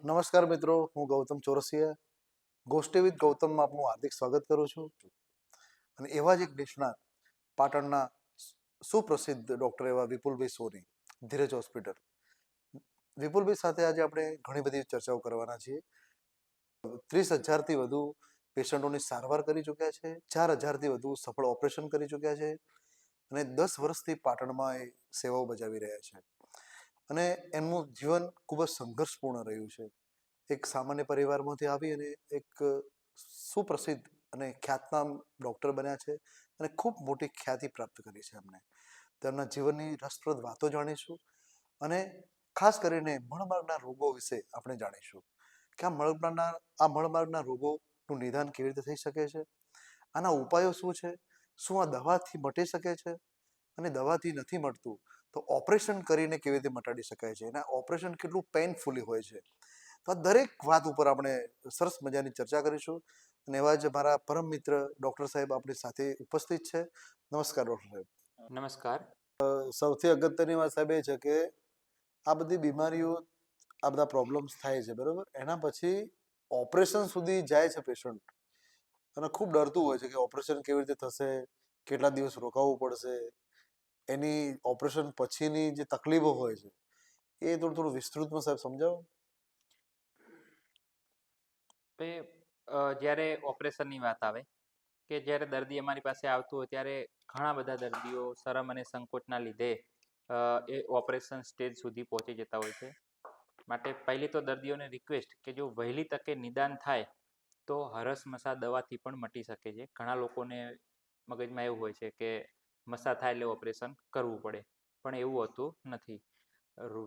નમસ્કાર મિત્રો, હું ગૌતમ ચોરસિયા ગોષ્ઠી વિથ ગૌતમમાં આપનું હાર્દિક સ્વાગત કરું છું. અને એવા જ એક નિષ્ણાત પાટણના સુપ્રસિદ્ધ ડૉક્ટર એવા વિપુલભાઈ સોની, ધીરજ હોસ્પિટલ. વિપુલભાઈ સાથે આજે આપણે ઘણી બધી ચર્ચાઓ કરવાના છીએ. 30,000થી વધુ પેશન્ટોની સારવાર કરી ચૂક્યા છે, 4,000થી વધુ સફળ ઓપરેશન કરી ચૂક્યા છે અને 10 વર્ષથી પાટણમાં એ સેવાઓ બજાવી રહ્યા છે. અને એમનું જીવન ખૂબ જ સંઘર્ષપૂર્ણ રહ્યું છે. એક સામાન્ય પરિવારમાંથી આવી અને એક સુપ્રસિદ્ધ અને ખ્યાતનામ ડૉક્ટર બન્યા છે અને ખૂબ મોટી ખ્યાતિ પ્રાપ્ત કરી છે એમને. તેમના જીવનની રસપ્રદ વાતો જાણીશું અને ખાસ કરીને મળમાર્ગના રોગો વિશે આપણે જાણીશું કે આ મળમાર્ગના રોગોનું નિદાન કેવી રીતે થઈ શકે છે, આના ઉપાયો શું છે, શું આ દવાથી મટી શકે છે અને દવાથી નથી મટતું તો ઓપરેશન કરીને કેવી રીતે મટાડી શકાય છે, અને ઓપરેશન કેટલું પેઇનફુલી હોય છે. તો આ દરેક વાત ઉપર આપણે સરસ મજાની ચર્ચા કરીશું. અને એવા જ મારા પરમ મિત્ર ડૉક્ટર સાહેબ આપણી સાથે ઉપસ્થિત છે. નમસ્કાર ડૉક્ટર સાહેબ. નમસ્કાર. સૌથી અગત્યની વાત સાહેબ એ છે કે આ બધી બીમારીઓ, આ બધા પ્રોબ્લેમ્સ થાય છે, બરાબર, એના પછી ઓપરેશન સુધી જાય છે પેશન્ટ અને ખૂબ ડરતું હોય છે કે ઓપરેશન કેવી રીતે થશે, કેટલા દિવસ રોકાવું પડશે, એની ઓપરેશન પછીની જે તકલીફો હોય છે એ થોડું વિસ્તૃતમાં સાહેબ સમજાવો. જ્યારે ઓપરેશનની વાત આવે કે જ્યારે દર્દી અમારી પાસે આવતું હોય ત્યારે ઘણા બધા દર્દીઓ શરમ અને સંકોચના લીધે એ ઓપરેશન સ્ટેજ સુધી પહોંચી જતા હોય છે. માટે પહેલી તો દર્દીઓને રિક્વેસ્ટ કે જો વહેલી તકે નિદાન થાય તો હરસમસા દવાથી પણ મટી શકે છે. ઘણા લોકોને મગજમાં એવું હોય છે કે મસા થાય એટલે ઓપરેશન કરવું પડે, પણ એવું હોતું નથી.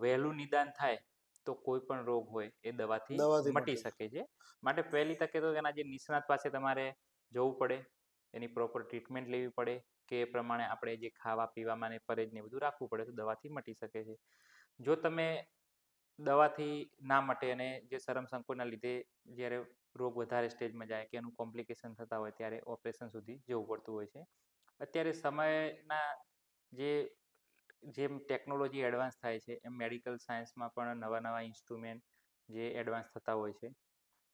વહેલું નિદાન થાય તો કોઈ પણ રોગ હોય એ દવાથી મટી શકે છે. માટે પહેલી તકે તો એના જે નિષ્ણાત પાસે તમારે જવું પડે, એની પ્રોપર ટ્રીટમેન્ટ લેવી પડે કે એ પ્રમાણે આપણે જે ખાવા પીવામાં ને પરેજ ને બધું રાખવું પડે તો દવાથી મટી શકે છે. જો તમે દવાથી ના મટે અને જે શરમ સંકોચના લીધે જ્યારે રોગ વધારે સ્ટેજમાં જાય કે એનું કોમ્પ્લિકેશન થતા હોય ત્યારે ઓપરેશન સુધી જવું પડતું હોય છે. અત્યારે સમયના જેમ ટેકનોલોજી એડવાન્સ થાય છે એમ મેડિકલ સાયન્સમાં પણ નવા ઇન્સ્ટ્રુમેન્ટ જે એડવાન્સ થતા હોય છે.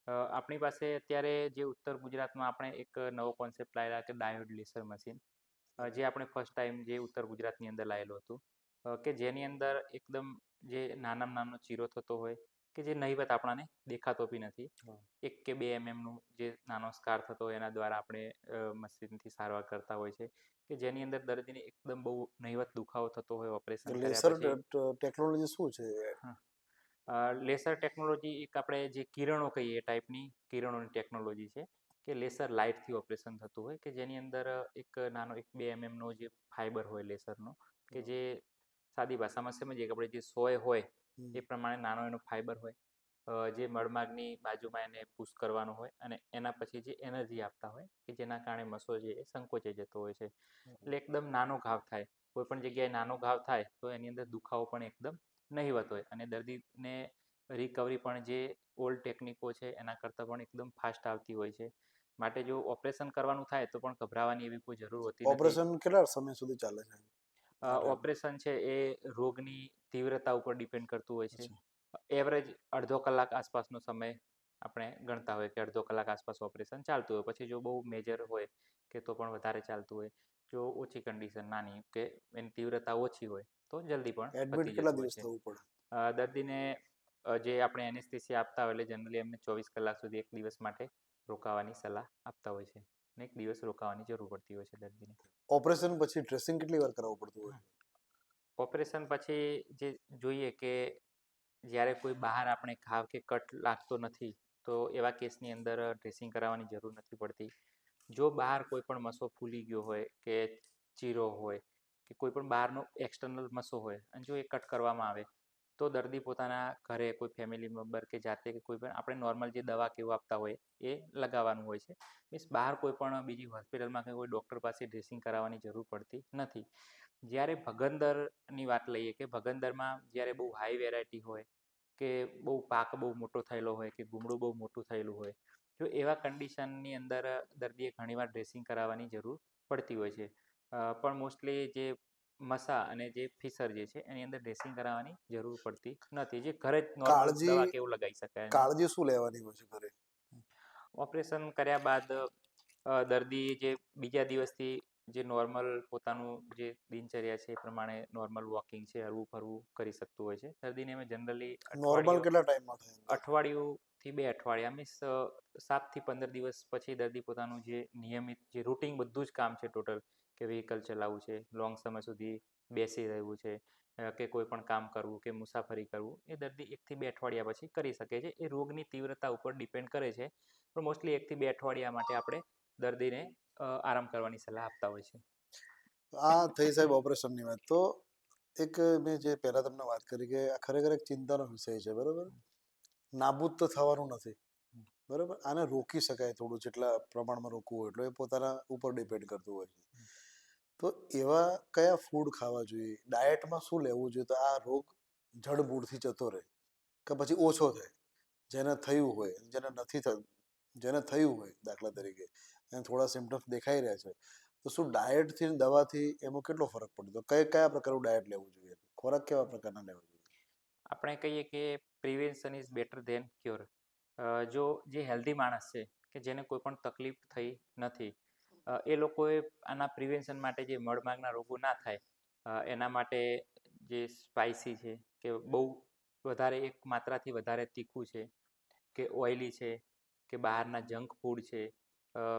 આપણી પાસે અત્યારે જે ઉત્તર ગુજરાતમાં આપણે એક નવો કોન્સેપ્ટ લાવેલા કે ડાયોડ લેસર મશીન, જે આપણે ફર્સ્ટ ટાઈમ જે ઉત્તર ગુજરાતની અંદર લાવેલું હતું કે જેની અંદર એકદમ જે નાનો ચીરો થતો હોય કે જે નહીવત આપણાને દેખાતો બી નથી, 1 કે 2 mm જે નાનો સ્કાર થતો હોય એના દ્વારા આપણે મશીનથી સારવાર કરતા હોય છે કે જેની અંદર દર્દીને એકદમ બહુ નહીવત દુખાવો થતો હોય ઓપરેશન કર્યા પછી. ટેકનોલોજી શું છે? લેસર ટેકનોલોજી એક આપણે જે કિરણો કહીએ એ ટાઈપની કિરણોની ટેકનોલોજી છે કે લેસર લાઇટથી ઓપરેશન થતું હોય કે જેની અંદર એક નાનો 1-2 mm જે ફાઈબર હોય લેસરનો કે જે સાદી ભાષામાં સમજીએ કે આપણે જે સોય હોય એ પ્રમાણે નાનો એનો ફાઈબર હોય જે મળમાર્ગની બાજુમાં એને પુશ કરવાનો હોય અને એના પછી જે એનર્જી આપતા હોય કે જેના કારણે મસો છે એ સંકોચાઈ જતો હોય છે. એટલે એકદમ નાનો ઘાવ થાય, કોઈ પણ જગ્યાએ નાનો ઘાવ થાય તો એની અંદર દુખાવો પણ એકદમ નહીવત હોય અને દર્દીને રિકવરી પણ જે ઓલ્ડ ટેકનિકો છે એના કરતાં પણ એકદમ ફાસ્ટ આવતી હોય છે. માટે જો ઓપરેશન કરવાનું થાય તો પણ ગભરાવાની એવી કોઈ જરૂર હોતી નથી. ઓપરેશન કેટલા સમય સુધી ચાલે છે? ઓપરેશન છે એ રોગની તીવ્રતા ઉપર ડિપેન્ડ કરતું હોય છે. એવરેજ અડધો કલાક આસપાસનો સમય આપણે ગણતા હોય કે અડધો કલાક આસપાસ ઓપરેશન ચાલતું હોય. પછી જો બહુ મેજર હોય કે તો પણ વધારે ચાલતું હોય. જો ઓછી કન્ડિશન નાની કે એની તીવ્રતા ઓછી હોય તો જલ્દી પણ પતી જતું હોય છે. દર્દીને જે આપણે એનેસ્થેસિયા આપતા હોય એટલે જનરલી એમને 24 કલાક સુધી એક દિવસ માટે રોકાવાની સલાહ આપતા હોય છે અને એક દિવસ રોકાવાની જરૂર પડતી હોય છે દર્દીને. ઓપરેશન પછી ડ્રેસિંગ કેટલી વાર કરાવવું પડતું હોય? ઓપરેશન પછી જે જોઈએ કે જ્યારે કોઈ બહાર આપણે ઘાવ કે કટ લાગતો નથી તો એવા કેસની અંદર ડ્રેસિંગ કરાવવાની જરૂર નથી પડતી. જો બહાર કોઈ પણ મસો ફૂલી ગયો હોય કે ચીરો હોય કે કોઈ પણ બહારનો એક્સટર્નલ મસો હોય અને જો એ કટ કરવામાં આવે તો દર્દી પોતાના ઘરે કોઈ ફેમિલી મેમ્બર કે જાતે કે કોઈ પણ આપણે નોર્મલ જે દવા કેવું આપતા હોય એ લગાવવાનું હોય છે. મીન્સ બહાર કોઈ પણ બીજી હોસ્પિટલમાં કે કોઈ ડૉક્ટર પાસે ડ્રેસિંગ કરાવવાની જરૂર પડતી નથી. જ્યારે ભગંદરની વાત લઈએ કે ભગંદરમાં જ્યારે બહુ હાઈ વેરાયટી હોય કે બહુ પાક બહુ મોટો થયેલો હોય કે ગુમડું બહુ મોટું થયેલું હોય, જો એવા કન્ડિશનની અંદર દર્દીએ ઘણીવાર ડ્રેસિંગ કરાવવાની જરૂર પડતી હોય છે. પણ મોસ્ટલી જે મસા અને જે ફિશર જે છે એની અંદર ડ્રેસિંગ કરાવવાની જરૂર પડતી નથી, જે ઘરે જ નોર્મલ કાળજી દવા કે એવું લગાવી શકાય. કાળજી શું લેવાની હોય છે ઘરે? ઓપરેશન કર્યા બાદ દર્દી જે બીજા દિવસથી જે નોર્મલ પોતાનું જે દિનચર્યા છે એ પ્રમાણે નોર્મલ વોકિંગ છે, હરવું ફરવું કરી શકતું હોય છે. દર્દીને અમે જનરલી નોર્મલ કેટલા ટાઈમમાં થાય અંદાજે? અઠવાડિયુંથી 2 અઠવાડિયા મીન્સ 7 થી 15 દિવસ પછી દર્દી પોતાનું જે નિયમિત જે રૂટિન બધું જ કામ છે ટોટલ, કે વ્હીકલ ચલાવવું છે, લોંગ સમય સુધી બેસી રહેવું છે, કે કોઈ પણ કામ કરવું કે મુસાફરી કરવું, એ દર્દી 1 થી 2 અઠવાડિયા પછી કરી શકે છે. એ રોગની તીવ્રતા ઉપર ડિપેન્ડ કરે છે, પણ મોસ્ટલી 1 થી 2 અઠવાડિયા માટે આપણે દર્દીને આરામ કરવાની સલાહ આપતા હોય છે. આ થઈ સાહેબ ઓપરેશનની વાત. તો એક મેં જે પહેલા તમને વાત કરી કે આ ખરેખર એક ચિંતાનો વિષય છે, બરોબર? નાબૂદ તો થવાનું નથી, બરોબર? આને રોકી શકાય થોડું, જેટલા પ્રમાણમાં રોકવું હોય એટલું, એ પોતાના ઉપર ડિપેન્ડ કરતું હોય છે. તો એવા કયા ફૂડ ખાવા જોઈએ, ડાયટમાં શું લેવું જોઈએ તો આ રોગ જડમૂળથી જતો રહે, કે પછી ઓછો થાય? જેને થયું હોય, જેને નથી થયું, જેને થયું હોય દાખલા તરીકે એને થોડા સિમ્ટમ્સ દેખાઈ રહ્યા છે, તો શું ડાયટથી દવાથી એમાં કેટલો ફરક પડે? તો કયા પ્રકારનું ડાયટ લેવું જોઈએ, ખોરાક કેવા પ્રકારના લેવા જોઈએ? આપણે કહીએ કે prevention is better than cure. જો જે હેલ્ધી માણસ છે કે જેને કોઈ પણ તકલીફ થઈ નથી, એ લોકોએ આના પ્રિવેન્શન માટે, જે મળમાગના રોગો ના થાય એના માટે, જે સ્પાઇસી છે કે બહુ વધારે એક માત્રાથી વધારે તીખું છે કે ઓઇલી છે કે બહારના જંક ફૂડ છે,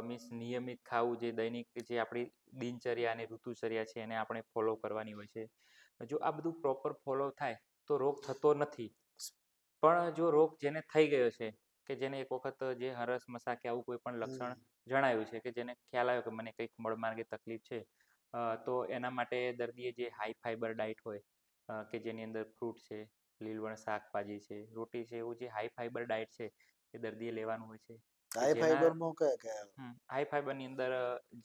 મીન્સ નિયમિત ખાવું, જે દૈનિક જે આપણી દિનચર્યા અને ઋતુચર્યા છે એને આપણે ફોલો કરવાની હોય છે. જો આ બધું પ્રોપર ફોલો થાય તો રોગ થતો નથી. પણ જો રોગ જેને થઈ ગયો છે, કે જેને એક વખત જે હરસ મસા કે આવું કોઈ પણ લક્ષણ જણાયું છે, કે જેને ખ્યાલ આવ્યો કે મને કંઈક મળમાર્ગે તકલીફ છે, તો એના માટે દર્દીએ જે હાઈ ફાઈબર ડાયટ હોય, કે જેની અંદર ફ્રૂટ છે, લીલવણ શાકભાજી છે, રોટી છે, એવું જે હાઈ ફાઈબર ડાયટ છે એ દર્દીએ લેવાનું હોય છે. હાઈ ફાઈબરમાં કયા કયા? હાઈ ફાઈબરની અંદર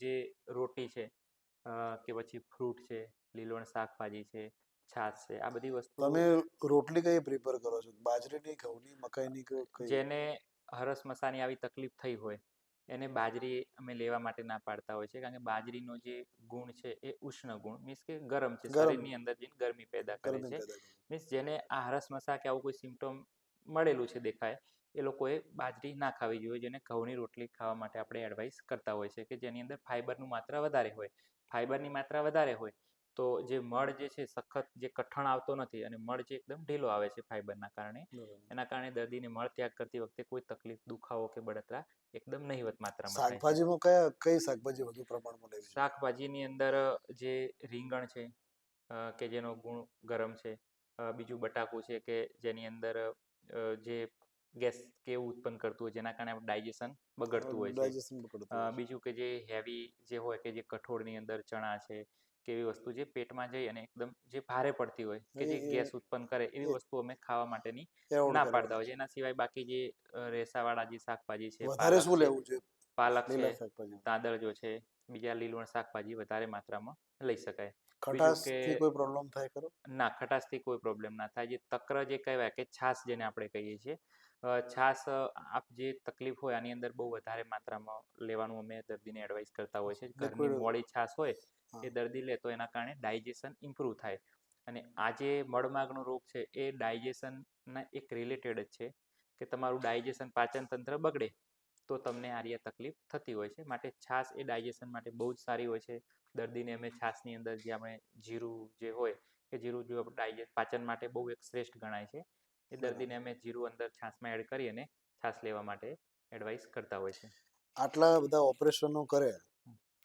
જે રોટી છે, કે પછી ફ્રૂટ છે, લીલવણ શાકભાજી છે, છાશ છે, આ બધી વસ્તુ. તમે રોટલી કઈ પ્રિફર કરો છો, બાજરીની, ઘઉંની, મકાઈની કે કઈ? જેને હરસ મસાની આવી તકલીફ થઈ હોય એને બાજરી અમે લેવા માટે ના પાડતા હોય છે, કારણ કે બાજરીનો જે ગુણ છે એ ઉષ્ણ ગુણ, મીન્સ કે ગરમ છે, શરીરની અંદર જઈને ગરમી પેદા કરે ગરમી છે. પેદા કરે. મીન્સ જેને આ હરસ મસા કે આવું કોઈ સિમ્ટમ મળેલું છે દેખાય, એ લોકોએ બાજરી ના ખાવી જોઈએ. જેને ઘઉંની રોટલી ખાવા માટે આપણે એડવાઇસ કરતા હોય છે, કે જેની અંદર ફાઈબરની માત્રા વધારે હોય. ફાઈબરની માત્રા વધારે હોય તો જે મળ જે છે સખત, જે કઠણ આવતો નથી, અને મળ જે એકદમ ઢીલો આવે છે ફાઈબરના કારણે. એના કારણે દર્દીને મળ ત્યાગ કરતી વખતે કોઈ તકલીફ, દુખાવો કે બળતરા એકદમ નહિવત માત્રામાં થાય છે. શાકભાજીમાં કઈ શાકભાજી વધુ પ્રમાણમાં લેવી જોઈએ? શાકભાજીની અંદર જે રીંગણ છે, કે જેનો ગુણ ગરમ છે, બીજું બટાકું છે કે જેની અંદર જે ગેસ કે એવું ઉત્પન્ન કરતું હોય, જેના કારણે ડાયજેશન બગડતું હોય છે. ડાયજેશન પકડતું હોય છે. બીજું કે જે હેવી જે હોય, કે જે કઠોળની અંદર ચણા છે કે એવી વસ્તુ જે પેટમાં જઈ અને એકદમ જે ભારે પડતી હોય, કે જે ગેસ ઉત્પન્ન કરે, એવી વસ્તુ અમે ખાવા માટેની એવોર્ડ ના પાડતા કરવાની હોય છે. એના સિવાય બાકી જે રેસાવાળા જે શાકભાજી છે, વધારે પાલક શું છે, લેવું જોઈએ પાલક છે, લીલા શાકભાજી? તાંદળજો છે, બીજા લીલવણ શાકભાજી વધારે માત્રામાં લઈ શકાય. બીજું કે ખટાશથી કોઈ પ્રોબ્લેમ થાય ખરો? ના, ખટાશથી કોઈ પ્રોબ્લેમ ના થાય. જે તક્ર જે કહેવાય, કે છાશ જેને આપણે કહીએ છીએ, છાશ આપ જે તકલીફ હોય આની અંદર બહુ વધારે માત્રામાં લેવાનું અમે દર્દીને એડવાઇસ કરતા હોય છે. ઘરની લિક્વિડ. મોળી છાશ હોય હા. એ દર્દી લે તો એના કારણે ડાયજેશન ઇમ્પ્રૂવ થાય. અને આ જે મળમાગનો રોગ છે એ ડાયજેશનના એક રિલેટેડ જ છે, કે તમારું ડાયજેશન, પાચન તંત્ર બગડે તો તમને આ રીતની તકલીફ થતી હોય છે. માટે છાશ એ ડાયજેશન માટે બહુ જ સારી હોય છે. દર્દીને અમે છાશની અંદર જે આપણે જીરું જે હોય, કે જીરું જો પાચન માટે બહુ એક શ્રેષ્ઠ ગણાય છે, એ દર્દીને અમે જીરું અંદર છાશમાં એડ કરી અને છાશ લેવા માટે એડવાઇસ કરતા હોય છે. આટલા બધા ઓપરેશનો કરે,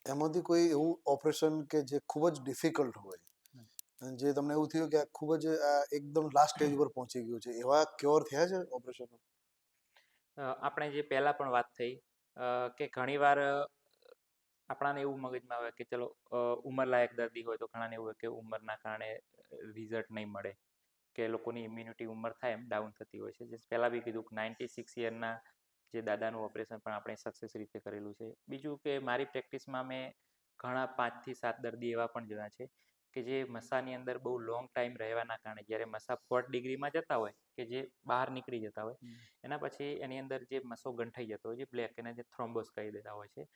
એમાંથી કોઈ એવું ઓપરેશન કે જે ખૂબ જ ડિફિકલ્ટ હોય, અને જે તમને એવું થયું કે ખૂબ જ એકદમ લાસ્ટ સ્ટેજ ઉપર પહોંચી ગયું છે, એવા ક્યોર થયા છે ઓપરેશનો? આપણે જે પહેલા પણ વાત થઈ, કે ઘણીવાર આપણાને એવું મગજમાં આવે કે ચલો ઉંમરલાયક દર્દી હોય તો ઘણાને એવું હોય કે ઉંમરના કારણે રિઝલ્ટ નહીં મળે, કે લોકોની ઇમ્યુનિટી ઉંમર થાય એમ ડાઉન થતી હોય છે. જે પહેલાં બી કીધું, 96 યરના જે દાદાનું ઓપરેશન પણ આપણે સક્સેસ રીતે કરેલું છે. બીજું કે મારી પ્રેક્ટિસમાં મેં ઘણા 5 થી 7 દર્દી એવા પણ જોયા છે કે જે મસાની અંદર બહુ લોંગ ટાઈમ રહેવાના કારણે, જ્યારે મસા 4th ડિગ્રીમાં જતા હોય, કે જે બહાર નીકળી જતા હોય, એના પછી એની અંદર જે મસો ગંઠાઈ જતો હોય, જે બ્લેક, એને જે થ્રોમ્બોસ કહી દેતા હોય છે,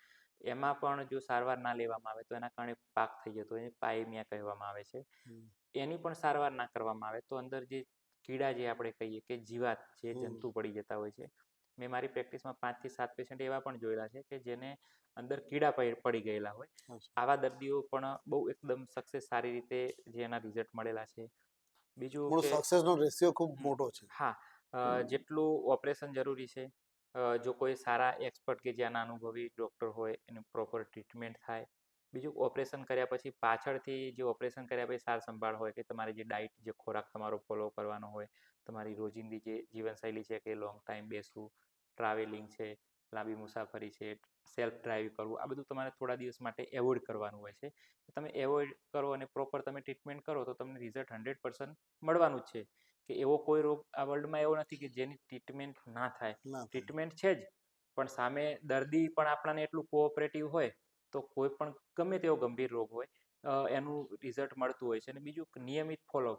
એમાં પણ જો સારવાર ના લેવામાં આવે તો એના કારણે પાક થઈ જતો હોય પાયમિયા કહેવામાં આવે છે. હમ. એની પણ સારવાર ના કરવામાં આવે તો અંદર જે કીડા જે આપણે કહીએ કે જીવાત જે હમ. જંતુ પડી જતા હોય છે. મેં મારી પ્રેક્ટિસમાં 5 થી 7 પેશન્ટ એવા પણ જોયેલા છે કે જેને અંદર કીડા પડી ગયેલા હોય. અચ્છા. આવા દર્દીઓ પણ બહુ એકદમ સક્સેસ સારી રીતે જે એના રિઝલ્ટ મળેલા છે. બીજું મૂળ કે સક્સેસનો રેશિયો ખૂબ હમ, મોટો છે. હા, જેટલું ઓપરેશન જરૂરી છે, જો કોઈ સારા એક્સપર્ટ કે જ્યાંના અનુભવી ડૉક્ટર હોય એનું પ્રોપર ટ્રીટમેન્ટ થાય. બીજું ઓપરેશન કર્યા પછી પાછળથી જે ઓપરેશન કર્યા પછી સાર સંભાળ હોય કે તમારી જે ડાયટ જે ખોરાક તમારો ફોલો કરવાનો હોય, તમારી રોજિંદી જે જીવનશૈલી છે કે લોંગ ટાઈમ બેસવું, ટ્રાવેલિંગ છે, લાંબી મુસાફરી છે, સેલ્ફ ડ્રાઈવ કરવું, આ બધું તમારે થોડા દિવસ માટે એવોઇડ કરવાનું હોય છે. તમે એવોઇડ કરો અને પ્રોપર તમે ટ્રીટમેન્ટ કરો તો તમને રિઝલ્ટ 100% મળવાનું જ છે. કે એવો કોઈ રોગ આ વર્લ્ડમાં એવો નથી કે જેની ટ્રીટમેન્ટ ના થાય. ના થાય. ટ્રીટમેન્ટ છે જ, પણ સામે દર્દી પણ આપણાને એટલું કોઓપરેટિવ હોય તો કોઈ પણ ગમે તેવો ગંભીર રોગ હોય એનું રિઝલ્ટ મળતું હોય છે. અને બીજું નિયમિત ફોલો.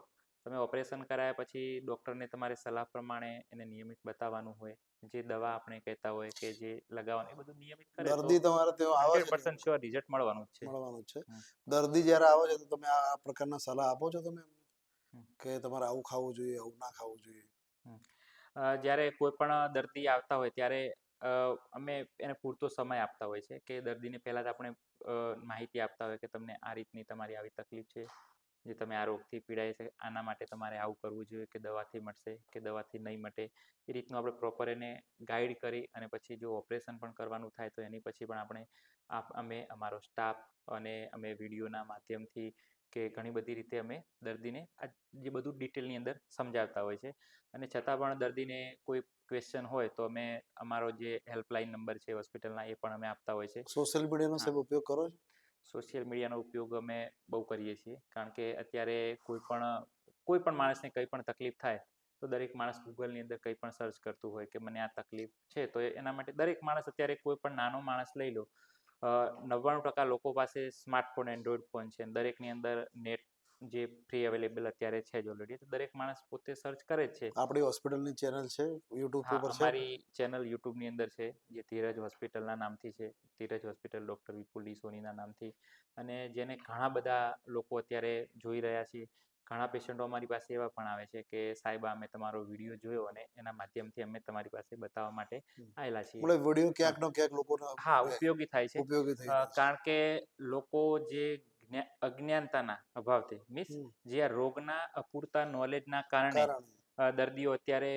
તમે ઓપરેશન કરાયા પછી ડૉક્ટરને તમારે સલાહ પ્રમાણે એને નિયમિત બતાવવાનું હોય. જે દવા આપણે કહેતા હોય કે જે લગાવવાનું એ બધું નિયમિત કરે તો દર્દી તમારે ત્યાં આવે છે 100% શ્યોર રિઝલ્ટ મળવાનું જ છે. મળવાનું જ છે. હમ. દર્દી જ્યારે આવે છે તો તમે આ પ્રકારના સલાહ આપો છો તમે એમને હમ. કે તમારે આવું ખાવું જોઈએ, આવું ના ખાવું જોઈએ? જ્યારે કોઈ પણ દર્દી આવતા હોય ત્યારે અમે એને પૂરતો સમય આપતા હોય છે કે દર્દીને પહેલાં જ આપણે માહિતી આપતા હોય કે તમને આ રીતની તમારી આવી તકલીફ છે, જે તમે આ રોગથી પીડાય છે, આના માટે તમારે આવું કરવું જોઈએ કે દવાથી મટશે કે દવાથી નહીં મટે. એ રીતનું આપણે પ્રોપર એને ગાઈડ કરી અને પછી જો ઓપરેશન પણ કરવાનું થાય તો એની પછી પણ આપણે અમે અમારો સ્ટાફ અને અમે વિડીયોના માધ્યમથી કે ઘણી બધી રીતે અમે દર્દીને આ જે બધું ડિટેલની અંદર સમજાવતા હોય છે. અને છતાં પણ દર્દીને કોઈ ક્વેશ્ચન હોય તો અમે અમારો જે હેલ્પલાઇન નંબર છે હોસ્પિટલના એ પણ અમે આપતા હોય છે. સોશિયલ મીડિયાનો હા. સાહેબ ઉપયોગ કરો છો? સોશિયલ મીડિયાનો ઉપયોગ અમે બહુ કરીએ છીએ, કારણ કે અત્યારે કોઈ પણ માણસને કંઈ પણ તકલીફ થાય તો દરેક માણસ ગૂગલની અંદર કંઈ પણ સર્ચ કરતું હોય કે મને આ તકલીફ છે. તો એના માટે દરેક માણસ અત્યારે કોઈ પણ નાનો માણસ લઈ લો, 99% લોકો પાસે સ્માર્ટફોન, એન્ડ્રોઈડ ફોન છે. દરેકની અંદર નેટ જે ફ્રી અવેલેબલ અત્યારે છે જ ઓલરેડી, તો દરેક માણસ પોતે સર્ચ કરે જ છે. આપણી હોસ્પિટલની ચેનલ છે યુટ્યુબ હા, ઉપર છે? અમારી ચેનલ યુટ્યુબની અંદર છે, જે ધીરજ હોસ્પિટલના નામથી છે. ધીરજ હોસ્પિટલ ડૉક્ટર વિપુલ ડી સોનીના નામથી. અને જેને ઘણા બધા લોકો અત્યારે જોઈ રહ્યા છે. ઘણા પેશન્ટો અમારી પાસે એવા પણ આવે છે કે સાહેબ અમે તમારો વિડીયો જોયો અને એના માધ્યમથી અમે તમારી પાસે બતાવવા માટે આવેલા છીએ. એટલે વિડીયો હા, ક્યાંક નો ક્યાંક લોકોને હા, ઉપયોગી થાય છે. ઉપયોગી થઈ રહ્યો છે. કારણ કે લોકો જે અજ્ઞાનતાના અભાવથી મીન્સ હમ. જે આ રોગના અપૂરતા નોલેજના કારણે કારણે દર્દીઓ અત્યારે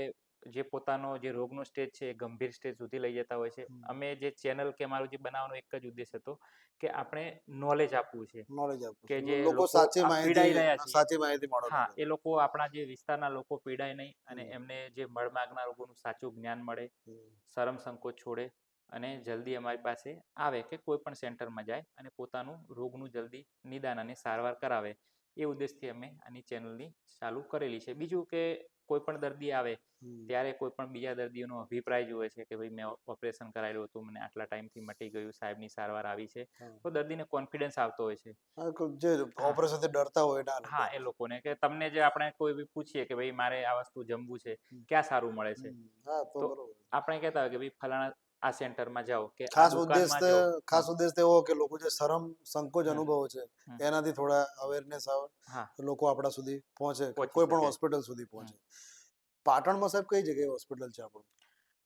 જે પોતાનો જે રોગનો સ્ટેજ છે એ ગંભીર સ્ટેજ સુધી લઈ જતા હોય છે. અમે જે ચેનલ કે અમારું જે બનાવવાનો એક જ ઉદ્દેશ હતો કે આપણે નોલેજ આપવું છે નોલેજ આપવું કે છે. જે લોકો સાચી પીડાઈ રહ્યા છે. સાચી માહિતી મળે હા, લોકો. એ લોકો આપણા જે વિસ્તારના લોકો પીડાય નહીં અને હમ. એમને જે મળમાગના રોગોનું સાચું જ્ઞાન મળે, શરમ સંકોચ છોડે અને જલ્દી અમારી પાસે આવે કે કોઈ પણ સેન્ટરમાં જાય અને પોતાનું રોગનું જલ્દી નિદાન અને સારવાર કરાવે. એ ઉદ્દેશથી અમે આની ચેનલની ચાલુ કરેલી છે. બીજું કે કોઈ પણ દર્દી આવે ત્યારે કોઈ પણ બીજા દર્દીઓનો અભિપ્રાય જુએ છે કે ભાઈ મેં ઓપરેશન કરાયેલું હતું, મને આટલા ટાઈમથી મટી ગયું, સાહેબની સારવાર આવી છે, તો દર્દીને કોન્ફિડન્સ આવતો હોય છે. જે ઓપરેશનથી ડરતા હોય એના હા, એ લોકોને કે તમને જે આપણે કોઈ બી પૂછીએ કે ભાઈ મારે આ વસ્તુ જમવું છે, ક્યાં સારું મળે છે, હા, તો તો બરોબર. આપણે કહેતા હોય કે ભાઈ ફલાણા આ સેન્ટરમાં જાઓ કે આ ખાસ ઉદ્દેશ દુકાનમાં જાઓ. ખાસ ઉદ્દેશ તો એવો કે લોકો જે શરમ સંકોચ અનુભવે છે હમ. એનાથી થોડા અવેરનેસ આવે, હા, લોકો આપણા સુધી પહોંચે, પહોંચી કોઈ પણ શકે. હોસ્પિટલ સુધી પહોંચે. પાટણમાં સાહેબ કઈ જગ્યાએ હોસ્પિટલ છે આપણું?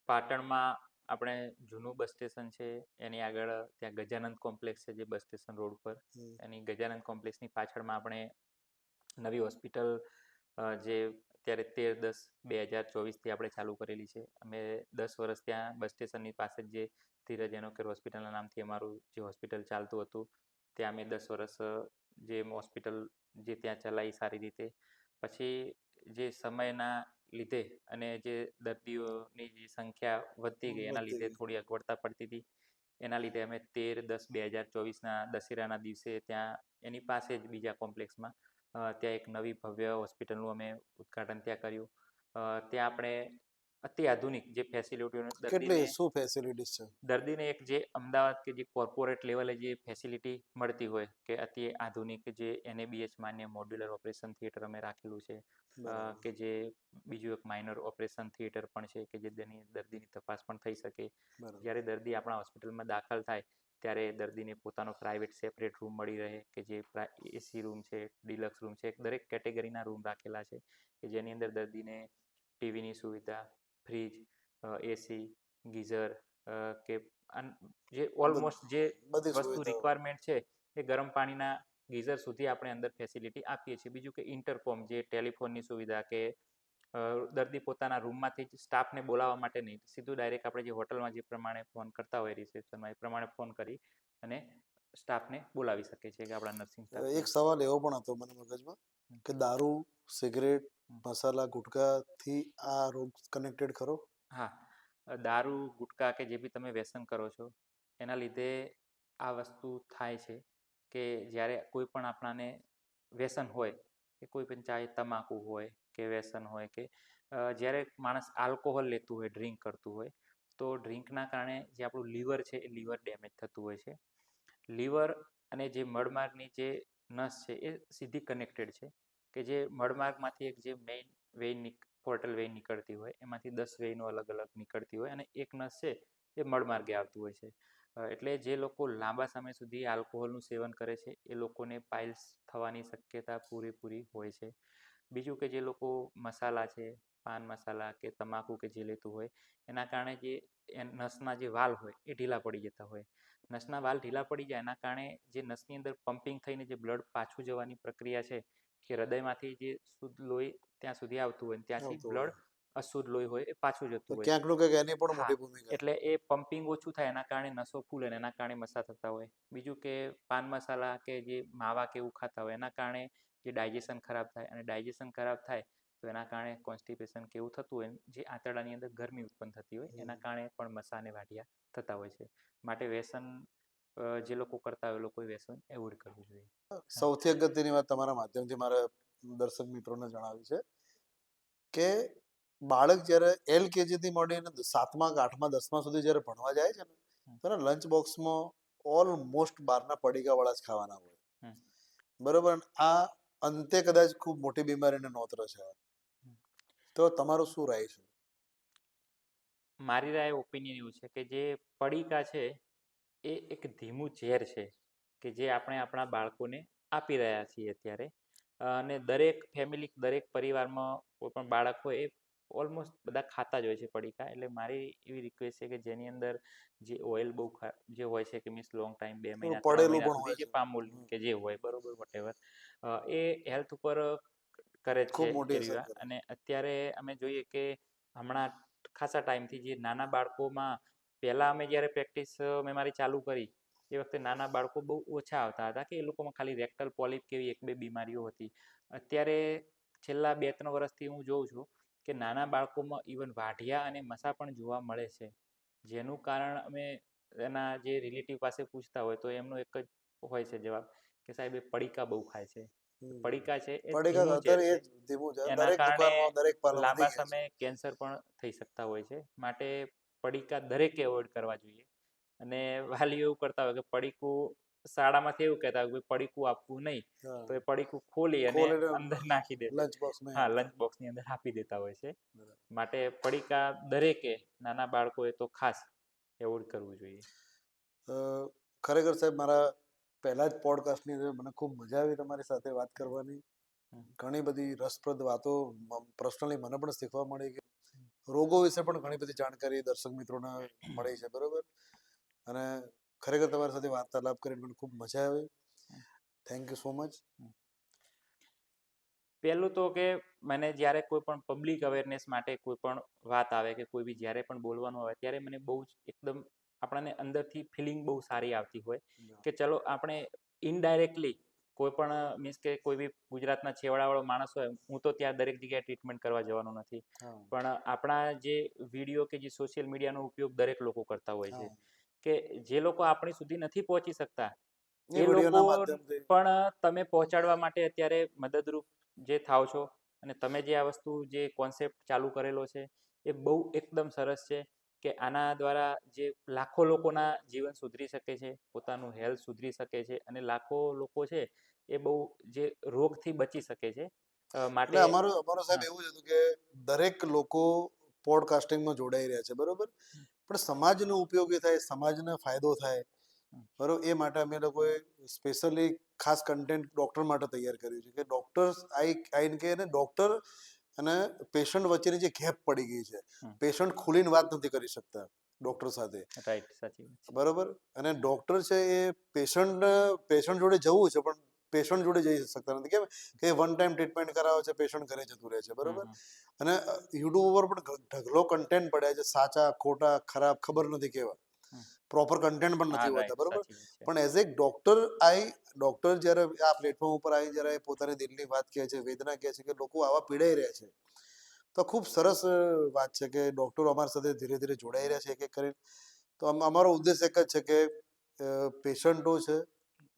પાટણમાં આપણે જૂનું બસ સ્ટેશન છે, એની આગળ ત્યાં ગજાનંદ કોમ્પ્લેક્સ છે જે બસ સ્ટેશન રોડ પર. એની ગજાનંદ કોમ્પ્લેક્સની પાછળમાં આપણે નવી હોસ્પિટલ જે અત્યારે 13/10/2024થી આપણે ચાલુ કરેલી છે. અમે 10 વર્ષ ત્યાં બસ સ્ટેશનની પાસે જ જે ધીરજ એનોકેર હોસ્પિટલના નામથી અમારું જે હોસ્પિટલ ચાલતું હતું, ત્યાં અમે 10 વર્ષ જે હોસ્પિટલ જે ત્યાં ચલાવી સારી રીતે. પછી જે સમયના લીધે અને જે દર્દીઓની જે સંખ્યા વધતી ગઈ એના લીધે થોડી અગવડતા પડતી હતી. એના લીધે અમે 13/10/2024ના દશેરાના દિવસે ત્યાં એની પાસે જ બીજા કોમ્પ્લેક્સમાં ત્યાં એક નવી ભવ્ય હોસ્પિટલનું અમે ઉદ્ઘાટન ત્યાં કર્યું. ત્યાં આપણે અત્યાધુનિક જે ફેસિલિટીઓને શું ફેસિલિટીઝ છે? દર્દીને એક જે અમદાવાદ કે જે કોર્પોરેટ લેવલે જે ફેસિલિટી મળતી હોય કે અતિ આધુનિક જે NABH માન્ય મોડ્યુલર ઓપરેશન થિયેટર અમે રાખેલું છે, કે જે બીજું એક માઇનર ઓપરેશન થિયેટર પણ છે કે જે દર્દીની તપાસ પણ થઈ શકે. જ્યારે દર્દી આપણા હોસ્પિટલમાં દાખલ થાય ત્યારે દર્દીને પોતાનો પ્રાઇવેટ સેપરેટ રૂમ મળી રહે કે જે એસી રૂમ છે, ડિલક્સ રૂમ છે, દરેક કેટેગરીના રૂમ રાખેલા છે કે જેની અંદર દર્દીને ટીવીની સુવિધા, ફ્રીજ, એસી, ગીઝર કે જે ઓલમોસ્ટ જે બધી વસ્તુ સુવિધાઓ. રિક્વાયરમેન્ટ છે એ ગરમ પાણીના ગીઝર સુધી આપણે અંદર ફેસિલિટી આપીએ છીએ. બીજું કે ઇન્ટરકોમ જે ટેલિફોનની સુવિધા કે દર્દી પોતાના રૂમમાંથી જ સ્ટાફને બોલાવવા માટે નહીં, સીધું ડાયરેક્ટ આપણે જે હોટલમાં જે પ્રમાણે ફોન કરતા હોય રિસેપ્શનમાં એ પ્રમાણે ફોન કરી અને સ્ટાફને બોલાવી શકે છે કે આપણા નર્સિંગ સ્ટાફ. એક સવાલ એવો પણ હતો મને મગજમાં કે દારૂ, સિગરેટ, મસાલા, ગુટકાથી આ રોગ કનેક્ટેડ ખરો? હા, દારૂ, ગુટકા કે જે બી તમે વ્યસન કરો છો એના લીધે આ વસ્તુ થાય છે કે જ્યારે કોઈ પણ આપણાને વ્યસન હોય કે કોઈ પણ ચાહે તમાકુ હોય કે વ્યસન હોય કે જ્યારે માણસ આલ્કોહોલ લેતું હોય, ડ્રિંક કરતું હોય, તો ડ્રિંકના કારણે જે આપણું લીવર છે એ લીવર ડેમેજ થતું હોય છે. લીવર અને જે મળમાર્ગની જે નસ છે એ સીધી કનેક્ટેડ છે કે જે મળમાર્ગમાંથી એક જે મેઇન વેઇન પોર્ટલ વેઇન નીકળતી હોય એમાંથી 10 વેઇનો અલગ અલગ નીકળતી હોય અને એક નસ છે એ મળમાર્ગે આવતું હોય છે. એટલે જે લોકો લાંબા સમય સુધી આલ્કોહોલનું સેવન કરે છે એ લોકોને પાઇલ્સ થવાની શક્યતા પૂરેપૂરી હોય છે. બીજું કે જે લોકો મસાલા છે, પાન મસાલા કે તમાકુ કે જે લેતું હોય એના કારણે જે નસના જે વાલ હોય એ ઢીલા પડી જતા હોય. નસના વાલ ઢીલા પડી જાય એના કારણે જે નસની અંદર પમ્પિંગ થઈને જે બ્લડ પાછું જવાની પ્રક્રિયા છે કે હૃદયમાંથી જે શુદ્ધ લોહી ત્યાં સુધી આવતું હોય ત્યાંથી આવતું બ્લડ હોય. અશુદ્ધ લોહી હોય એ પાછું જતું તો હોય. ક્યાંક નું ક્યાંક એની પણ હા, મોટી ભૂમિકા. એટલે એ પમ્પિંગ ઓછું થાય એના કારણે નસો ફૂલે ને એના કારણે મસા થતા હોય. બીજું કે પાન મસાલા કે જે માવા કે એવું ખાતા હોય એના કારણે જે ડાયજેશન ખરાબ થાય અને ડાયજેશન ખરાબ થાય તો એના કારણે કોન્સ્ટિપેશન કે એવું થતું હોય જે આંતરડાની અંદર ગરમી ઉત્પન્ન થતી હોય એના કારણે પણ મસા અને વાઢિયા થતા હોય છે. માટે વ્યસન જે લોકો કરતા હોય એ લોકોએ વ્યસન એવોઇડ કરવું જોઈએ. સૌથી અગત્યની વાત તમારા માધ્યમથી મારા દર્શક મિત્રોને જણાવી છે કે બાળક જ્યારે LKG થી માંડીને 7મા કે 8મા 10મા સુધી જ્યારે ભણવા જાય છે ને તો એના લંચ બોક્સમાં ઓલમોસ્ટ બહારના પડીકાવાળા જ ખાવાના હોય. બરોબર. આ અંતે કદાચ ખૂબ મોટી બીમારીને નોતરે છે. તો તમારું શું રાય છે? મારી રાય ઓપિનિયન એવું છે કે જે પડીકા છે એ એક ધીમું ઝેર છે કે જે આપણે આપણા બાળકોને આપી રહ્યા છીએ અત્યારે. અને દરેક ફેમિલી, દરેક પરિવારમાં કોઈ પણ બાળક હોય એ ઓલમોસ્ટ બધા ખાતા જ હોય છે પડીકા. એટલે મારી એવી રિક્વેસ્ટ છે કે જેની અંદર જે ઓઇલ બહુ જે હોય છે કે મીન્સ લોંગ ટાઈમ 2 મહિના 3 પડેલું મહિના પણ સુધી હોય જે છે. પામોલ કે જે હોય બરોબર વોટેવર એ હેલ્થ ઉપર કરે જ છે ખૂબ મોટી અસર એરિયા. કરે. અને અત્યારે અમે જોઈએ કે હમણાં ખાસા ટાઈમથી જે નાના બાળકોમાં પહેલાં અમે જ્યારે પ્રેક્ટિસ મેં મારી ચાલુ કરી એ વખતે નાના બાળકો બહુ ઓછા આવતા હતા કે એ લોકોમાં ખાલી રેક્ટલ પોલિપ કેવી 1-2 બીમારીઓ હતી. અત્યારે છેલ્લા 2-3 વર્ષથી હું જોઉં છું કે નાના બાળકોમાં ઇવન વાઢિયા અને મસા પણ જોવા મળે છે. જેનું કારણ અમે એના જે રિલેટિવ પાસે પૂછતા હોય તો એમનો એક જ હોય છે જવાબ કે સાહેબ એ પડીકા બહુ ખાય છે. પડીકા છે એ પડીકા ધીમું ઝેર અત્યારે એ છે. જ ધીમું છે. એના દરેક કારણે દુકાનમાં દરેક પાલો વધી લાંબા ગયા છે. સમયે કેન્સર પણ થઈ શકતા હોય છે. માટે પડીકા દરેકે એવોઇડ કરવા જોઈએ. અને વાલીઓ એવું કરતા હોય કે પડીકું શાળામાંથી એવું કહેતા હોય કે પડીકું આપવું નહીં હા. તો એ પડીકું ખોલી અને ખોલીને અંદર નાખી દે છે. લંચ બોક્સમાં હા, લંચ બોક્સની અંદર આપી દેતા હોય છે. માટે પડીકા દરેકે નાના બાળકોએ તો ખાસ એવોઇડ કરવું જોઈએ. ખરેખર સાહેબ મારા પહેલા જ પોડકાસ્ટની અંદર મને ખૂબ મજા આવી તમારી સાથે વાત કરવાની. ઘણી બધી રસપ્રદ વાતો પર્સનલી મને પણ શીખવા મળી કે રોગો વિશે પણ ઘણી બધી જાણકારી દર્શક મિત્રોને મળી છે. બરોબર. અને ખરેખર તમારી સાથે વાર્તાલાપ કરીને મને ખૂબ મજા આવી. Thank you so much. પહેલું તો કે મને જ્યારે કોઈ પણ પબ્લિક અવેરનેસ માટે કોઈ પણ વાત આવે કે કોઈ બી જ્યારે પણ બોલવાનું આવે ત્યારે મને બહુ જ એકદમ આપણને અંદરથી ફિલિંગ બહુ સારી આવતી હોય કે ચલો આપણે ઇનડાયરેક્ટલી કોઈ પણ મીન્સ કે કોઈ બી ગુજરાતના છેવાડાવાળો માણસ હોય હું તો ત્યાં દરેક જગ્યાએ ટ્રીટમેન્ટ કરવા જવાનો નથી. પણ આપણા જે વિડીયો કે જે સોશિયલ મીડિયાનો ઉપયોગ દરેક લોકો કરતા હોય છે કે જે લોકો આપણી સુધી નથી પહોંચી શકતા એ લોકો વિડીયોના માધ્યમથી પણ તમે પહોંચાડવા માટે અત્યારે મદદરૂપ જે થાવ છો અને તમે જે આ વસ્તુ જે કોન્સેપ્ટ ચાલુ કરેલો છે એ બહુ એકદમ સરસ છે કે આના દ્વારા જે લાખો લોકોના જીવન સુધરી શકે છે, પોતાનું હેલ્થ સુધરી શકે છે અને લાખો લોકો છે એ બહુ જે રોગથી બચી શકે છે. માટે એટલે અમારું સાહેબ એવું જ હતું કે દરેક લોકો પોડકાસ્ટિંગમાં જોડાઈ રહ્યા છે. બરોબર. પણ સમાજનો ઉપયોગી થાય, સમાજને ફાયદો થાય બરોબર. એ માટે અમે લોકોએ સ્પેશિયલી ખાસ કન્ટેન્ટ ડૉક્ટર માટે તૈયાર કર્યું છે કે ડૉક્ટર્સ આઈને કે ને ડૉક્ટર અને પેશન્ટ વચ્ચેની જે ગેપ પડી ગઈ છે, પેશન્ટ ખુલીને વાત નથી કરી શકતા ડૉક્ટર સાથે, રાઈટ, સાચી વાત છે. બરોબર. અને ડૉક્ટર છે એ પેશન્ટ જોડે જવું છે પણ પેશન્ટ જોડે જઈ શકતા નથી. કેમ કે વન ટાઈમ ટ્રીટમેન્ટ કરાવે છે, પેશન્ટ ઘરે જતું રહે છે, બરોબર. અને યુટ્યુબ ઉપર પણ ઢગલો કન્ટેન્ટ પડ્યા છે, સાચા ખોટા ખરાબ ખબર નથી કેવા, પ્રોપર કન્ટેન્ટ પણ હા, નથી હોતા, રાઈટ, બરોબર. સાચી વાત છે. પણ એઝ એ ડૉક્ટર જ્યારે આ પ્લેટફોર્મ ઉપર આવી જ્યારે પોતાની દિલની વાત કહે છે, વેદના કહે છે કે લોકો આવા પીડાઈ રહ્યા છે, તો ખૂબ સરસ વાત છે કે ડૉક્ટરો અમારી સાથે ધીરે ધીરે જોડાઈ રહ્યા છે એક એક કરીને. તો અમારો ઉદ્દેશ એક જ છે કે પેશન્ટો છે,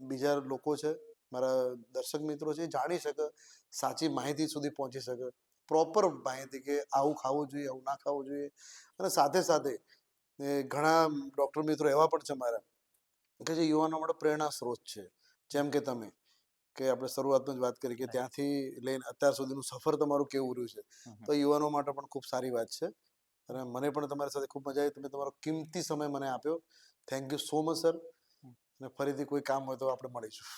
બીજા લોકો છે, મારા દર્શક મિત્રો છે, એ જાણી શકે, સાચી માહિતી સુધી પહોંચી શકે, પ્રોપર માહિતી કે આવું ખાવું જોઈએ, આવું ના ખાવું જોઈએ. અને સાથે સાથે ઘણા ડૉક્ટર મિત્રો એવા પણ છે મારા કે જે યુવાનો માટે પ્રેરણા સ્ત્રોત છે. જેમ કે તમે કે આપણે શરૂઆતમાં જ વાત કરી કે ત્યાંથી લઈને અત્યાર સુધીનું સફર તમારું કેવું રહ્યું છે, તો યુવાનો માટે પણ ખૂબ સારી વાત છે. અને મને પણ તમારી સાથે ખૂબ મજા આવી. તમે તમારો કિંમતી સમય મને આપ્યો. Thank you so much sir. અને ફરીથી કોઈ કામ હોય તો આપણે મળીશું.